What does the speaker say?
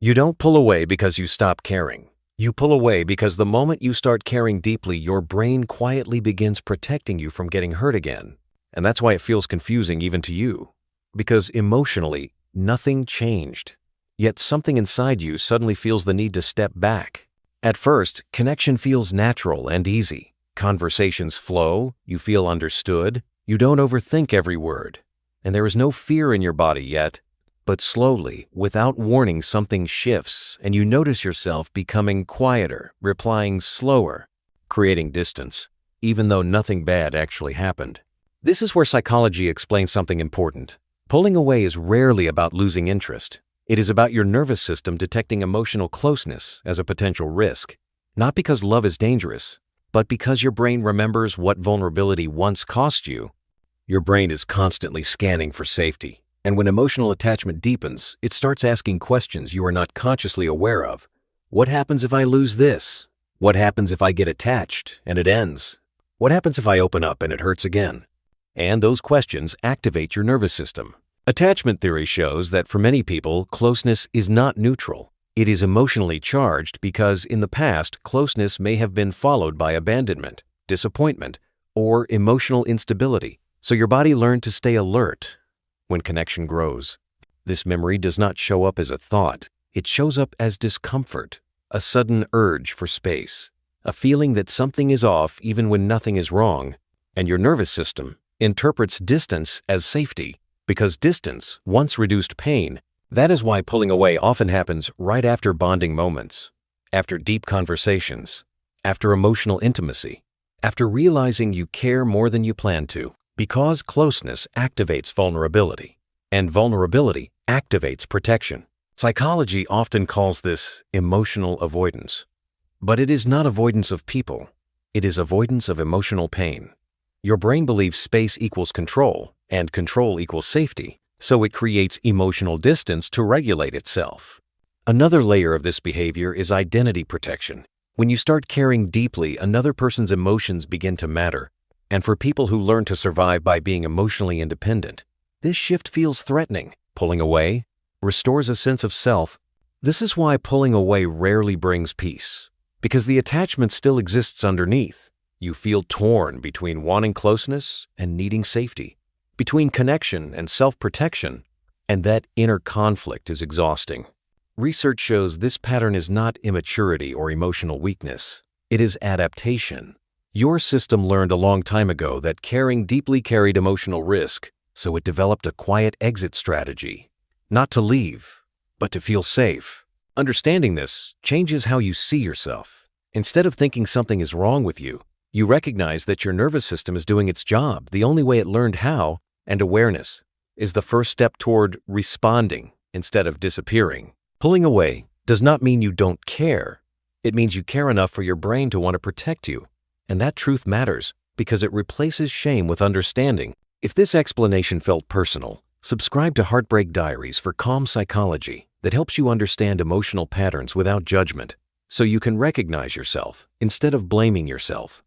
You don't pull away because you stop caring. You pull away because the moment you start caring deeply, your brain quietly begins protecting you from getting hurt again. And that's why it feels confusing even to you. Because emotionally, nothing changed. Yet something inside you suddenly feels the need to step back. At first, connection feels natural and easy. Conversations flow, you feel understood, you don't overthink every word. And there is no fear in your body yet. But slowly, without warning, something shifts, and you notice yourself becoming quieter, replying slower, creating distance, even though nothing bad actually happened. This is where psychology explains something important. Pulling away is rarely about losing interest. It is about your nervous system detecting emotional closeness as a potential risk. Not because love is dangerous, but because your brain remembers what vulnerability once cost you. Your brain is constantly scanning for safety. And when emotional attachment deepens, it starts asking questions you are not consciously aware of. What happens if I lose this? What happens if I get attached and it ends? What happens if I open up and it hurts again? And those questions activate your nervous system. Attachment theory shows that for many people, closeness is not neutral. It is emotionally charged because in the past, closeness may have been followed by abandonment, disappointment, or emotional instability. So your body learned to stay alert when connection grows. This memory does not show up as a thought. It shows up as discomfort, a sudden urge for space, a feeling that something is off even when nothing is wrong. And your nervous system interprets distance as safety because distance once reduced pain. That is why pulling away often happens right after bonding moments, after deep conversations, after emotional intimacy, after realizing you care more than you plan to. Because closeness activates vulnerability, and vulnerability activates protection. Psychology often calls this emotional avoidance. But it is not avoidance of people. It is avoidance of emotional pain. Your brain believes space equals control, and control equals safety, so it creates emotional distance to regulate itself. Another layer of this behavior is identity protection. When you start caring deeply, another person's emotions begin to matter. And for people who learn to survive by being emotionally independent, this shift feels threatening. Pulling away restores a sense of self. This is why pulling away rarely brings peace, because the attachment still exists underneath. You feel torn between wanting closeness and needing safety, between connection and self-protection, and that inner conflict is exhausting. Research shows this pattern is not immaturity or emotional weakness. It is adaptation. Your system learned a long time ago that caring deeply carried emotional risk, so it developed a quiet exit strategy. Not to leave, but to feel safe. Understanding this changes how you see yourself. Instead of thinking something is wrong with you, you recognize that your nervous system is doing its job the only way it learned how, and awareness is the first step toward responding instead of disappearing. Pulling away does not mean you don't care. It means you care enough for your brain to want to protect you. And that truth matters because it replaces shame with understanding. If this explanation felt personal, subscribe to Heartbreak Diaries for calm psychology that helps you understand emotional patterns without judgment, so you can recognize yourself instead of blaming yourself.